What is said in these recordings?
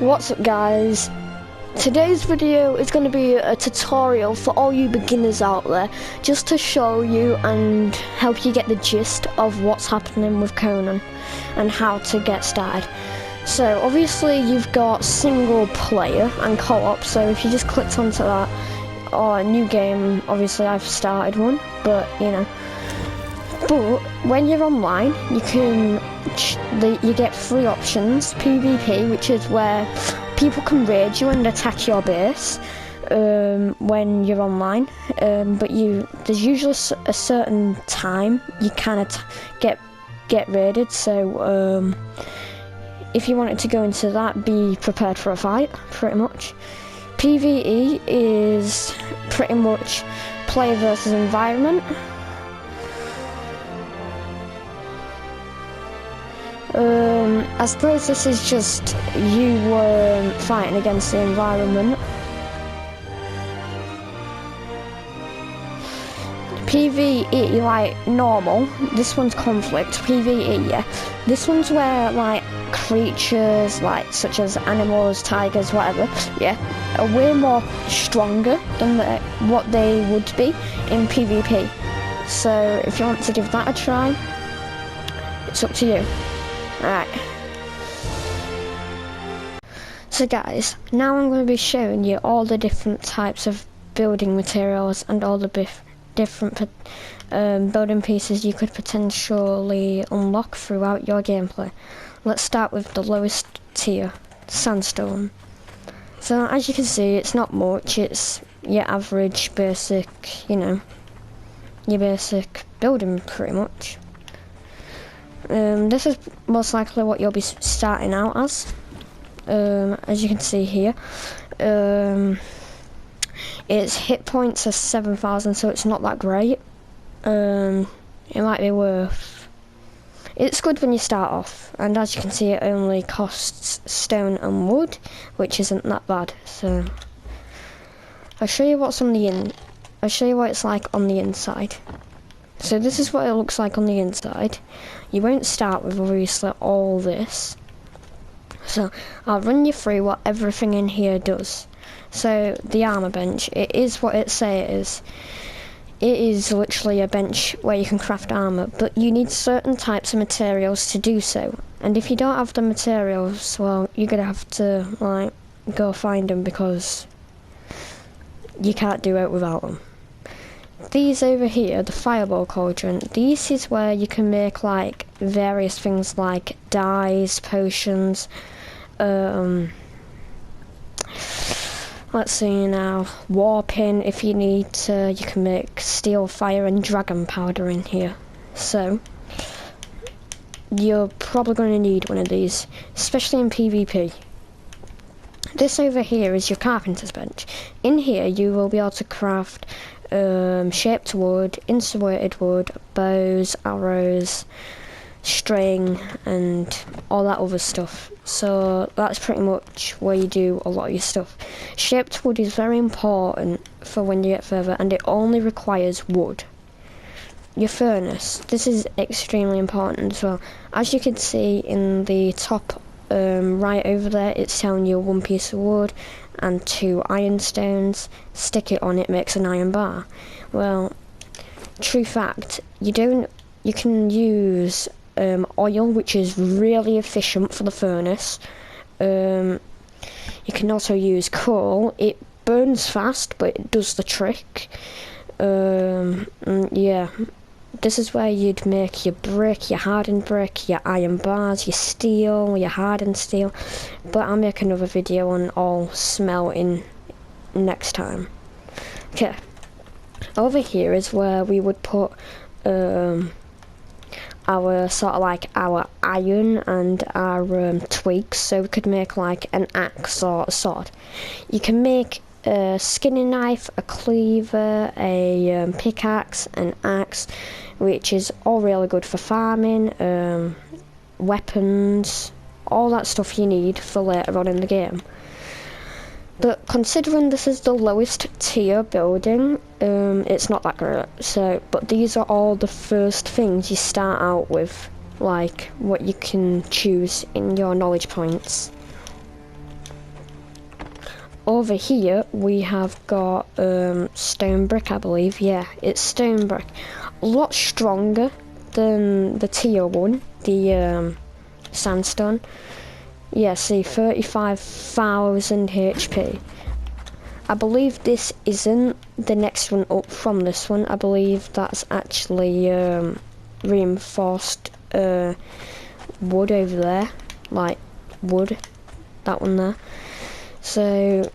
What's up guys? Today's video is going to be a tutorial for all you beginners out there, just to show you and help you get the gist of what's happening with Conan and how to get started. So obviously you've got single player and co-op, so if you just clicked onto that, or a new game, obviously I've started one, but you know. But when you're online, you can you get three options: PvP, which is where people can raid you and attack your base when you're online. But there's usually a certain time you kind of get raided. So if you wanted to go into that, be prepared for a fight, pretty much. PvE is pretty much player versus environment. I suppose this is just you fighting against the environment. PvE, like normal, this one's conflict. PvE, yeah. This one's where like creatures, like such as animals, tigers, whatever, yeah, are way more stronger than what they would be in PvP. So if you want to give that a try, it's up to you. Alright. So guys, now I'm going to be showing you all the different types of building materials and all the different building pieces you could potentially unlock throughout your gameplay. Let's start with the lowest tier, sandstone. So as you can see, it's not much, it's your average basic, you know, your basic building pretty much. This is most likely what you'll be starting out as you can see here. Its hit points are 7,000, so it's not that great. It might be worth... It's good when you start off, and as you can see, it only costs stone and wood, which isn't that bad. So I'll show you what's on the I'll show you what it's like on the inside. So this is what it looks like on the inside. You won't start with obviously all this. So I'll run you through what everything in here does. So the armor bench, it is what it says it is. It is literally a bench where you can craft armor, but you need certain types of materials to do so. And if you don't have the materials, well, you're gonna have to like go find them, because you can't do it without them. These over here, the fireball cauldron, this is where you can make like various things like dyes, potions, let's see now, warping. If you need to, you can make steel, fire and dragon powder in here. So you're probably going to need one of these, especially in PvP. This over here is your carpenter's bench. In here you will be able to craft shaped wood, insulated wood, bows, arrows, string and all that other stuff. So that's pretty much where you do a lot of your stuff. Shaped wood is very important for when you get further, and it only requires wood. Your furnace, this is extremely important as well. As you can see in the top right over there, it's telling you 1 piece of wood and 2 iron stones. Stick it on, it makes an iron bar. Well, true fact, you can use oil, which is really efficient for the furnace. You can also use coal. It burns fast, but it does the trick. Yeah, this is where you'd make your brick, your hardened brick, your iron bars, your steel, your hardened steel. But I'll make another video on all smelting next time. Okay, over here is where we would put our sort of like our iron and our twigs, so we could make like an axe or a sword. You can make a skinning knife, a cleaver, a pickaxe, an axe, which is all really good for farming, weapons, all that stuff you need for later on in the game. But considering this is the lowest tier building, it's not that great. So, but these are all the first things you start out with, like what you can choose in your knowledge points. over here we have got stone brick, I believe. Yeah, it's stone brick. A lot stronger than the tier 1, the sandstone. Yeah, see, 35,000 HP. I believe this isn't the next one up from this one. I believe that's actually reinforced wood over there, like wood, that one there. So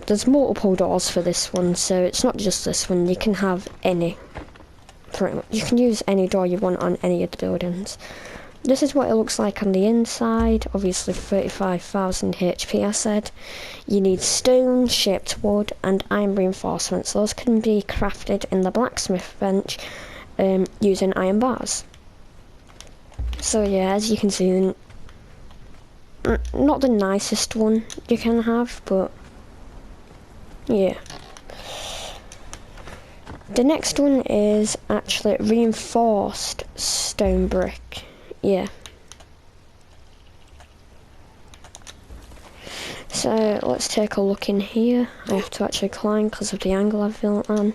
there's multiple doors for this one, so it's not just this one. You can have any, pretty much. You can use any door you want on any of the buildings. This is what it looks like on the inside. Obviously 35,000 HP, I said. You need stone, shaped wood, and iron reinforcements. Those can be crafted in the blacksmith bench using iron bars. So yeah, as you can see, not the nicest one you can have, but yeah. The next one is actually reinforced stone brick. Yeah. So let's take a look in here. I have to actually climb because of the angle I've built on.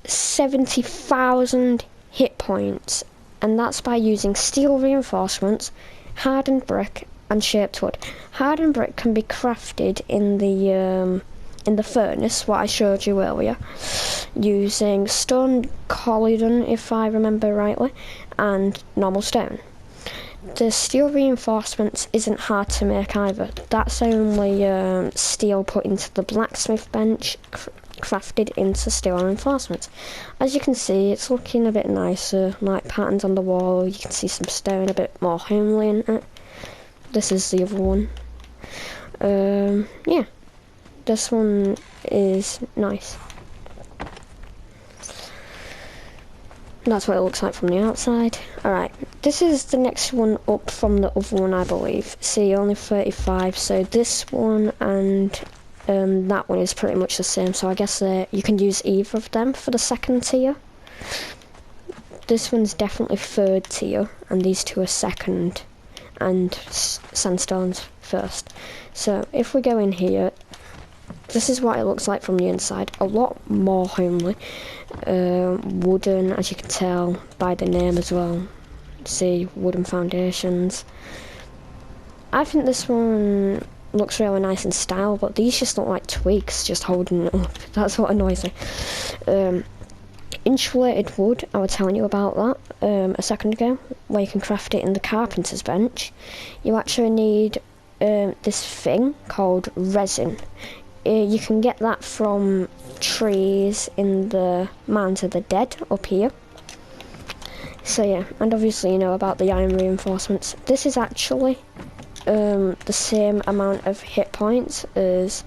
70,000 hit points, and that's by using steel reinforcements, hardened brick, and shaped wood. Hardened brick can be crafted in the furnace, what I showed you earlier, using stone collidon, if I remember rightly, and normal stone. The steel reinforcements isn't hard to make either. That's only steel put into the blacksmith bench, crafted into steel reinforcements. As you can see, it's looking a bit nicer, like patterns on the wall. You can see some stone, a bit more homely in it. This is the other one. Yeah, this one is nice. That's what it looks like from the outside. Alright, this is the next one up from the other one, I believe. See, only 35, so this one and that one is pretty much the same, so I guess you can use either of them for the second tier. This one's definitely third tier, and these two are second, and sandstone's first. So if we go in here, this is what it looks like from the inside. A lot more homely. Wooden, as you can tell by the name as well. See, wooden foundations. I think this one looks really nice in style, but these just look like twigs just holding it up. That's what annoys me. Insulated wood, I was telling you about that a second ago, where you can craft it in the carpenter's bench. You actually need this thing called resin. You can get that from trees in the Mounds of the Dead up here. So yeah, and obviously you know about the iron reinforcements. This is actually the same amount of hit points as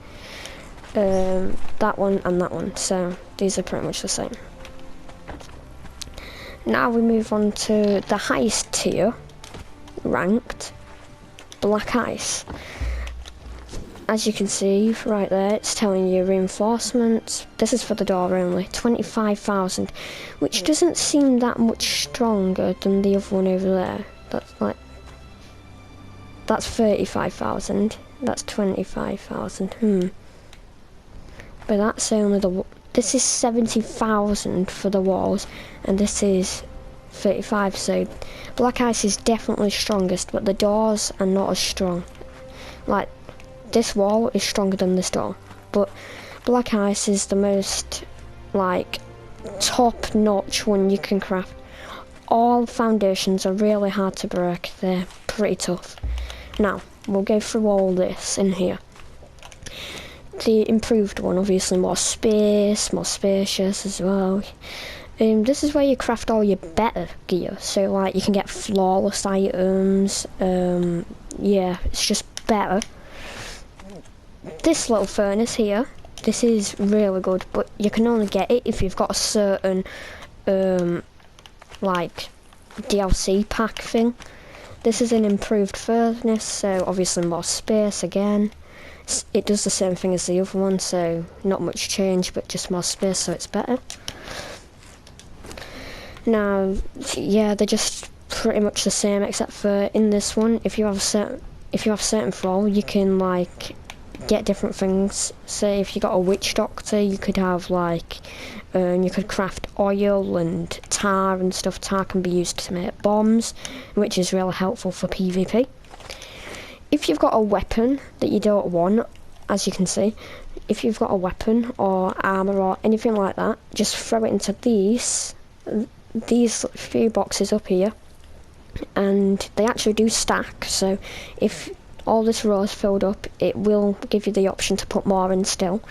that one and that one, so these are pretty much the same. Now we move on to the highest tier, ranked, black ice. As you can see right there, it's telling you reinforcements. This is for the door only, 25,000, which doesn't seem that much stronger than the other one over there. That's 35,000. That's 25,000. But that's only this is 70,000 for the walls, and this is 35. So black ice is definitely strongest, but the doors are not as strong. Like, this wall is stronger than this door, but black ice is the most, like, top-notch one you can craft. All foundations are really hard to break. They're pretty tough. Now, we'll go through all this in here. The improved one, obviously more space, more spacious as well. This is where you craft all your better gear. So, like, you can get flawless items. Yeah, it's just better. This little furnace here, this is really good, but you can only get it if you've got a certain, like, DLC pack thing. This is an improved furnace, so obviously more space again. It does the same thing as the other one, so not much change, but just more space, so it's better. Now, yeah, they're just pretty much the same, except for in this one, if you if you have certain flow, you can like get different things. Say if you got a witch doctor, you could have like you could craft oil and tar and stuff. Tar can be used to make bombs, which is really helpful for PvP. If you've got a weapon that you don't want, as you can see, if you've got a weapon or armour or anything like that, just throw it into these few boxes up here, and they actually do stack. So if all this row is filled up, it will give you the option to put more in still.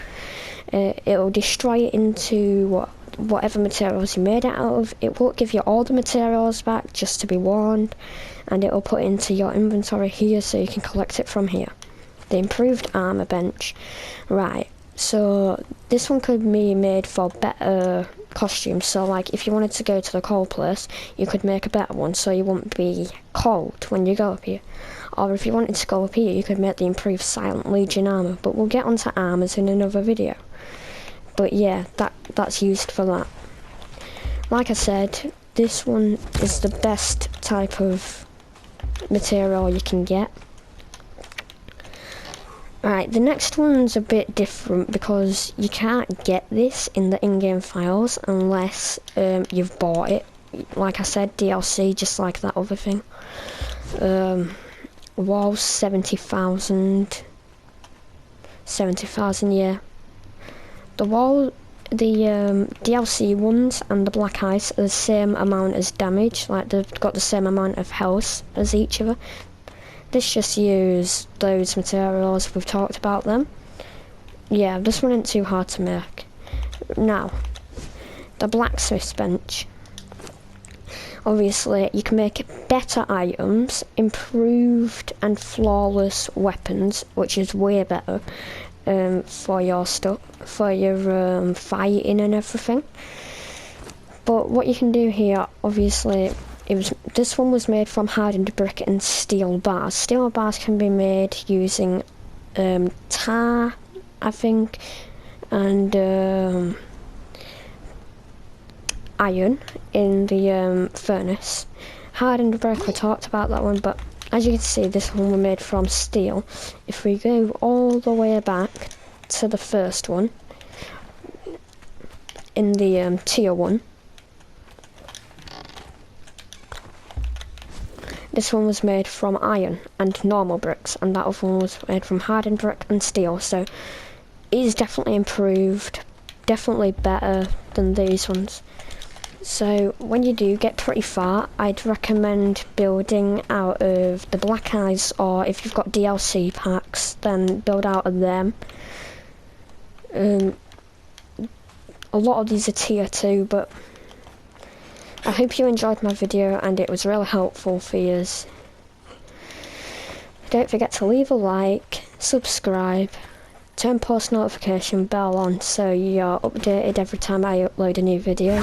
It'll destroy it into whatever materials you made it out of. It won't give you all the materials back, just to be warned, and it'll put it into your inventory here so you can collect it from here. The improved armour bench. Right, so this one could be made for better costumes. So like if you wanted to go to the cold place, you could make a better one so you won't be cold when you go up here. Or if you wanted to go up here, you could make the improved Silent Legion armour, but we'll get onto armours in another video. But yeah, that's used for that. Like I said, this one is the best type of material you can get. Right, the next one's a bit different because you can't get this in the in-game files unless you've bought it. Like I said, DLC, just like that other thing. Walls 70,000. 70,000, yeah. The DLC ones and the black ice are the same amount as damage, like they've got the same amount of health as each other. This just use those materials, we've talked about them. Yeah, this one isn't too hard to make. Now, the blacksmith's bench. Obviously, you can make better items, improved and flawless weapons, which is way better for your stuff, for your fighting and everything. But what you can do here, obviously, this one was made from hardened brick and steel bars. Steel bars can be made using tar, I think, and iron in the furnace. Hardened brick, we talked about that one, but as you can see, this one was made from steel. If we go all the way back to the first one, in the tier 1, this one was made from iron and normal bricks, and that other one was made from hardened brick and steel. So it is definitely improved, definitely better than these ones. So when you do get pretty far, I'd recommend building out of the black ice, or if you've got DLC packs, then build out of them. A lot of these are tier 2, but I hope you enjoyed my video and it was really helpful for you. Don't forget to leave a like, subscribe, turn post notification bell on so you're updated every time I upload a new video.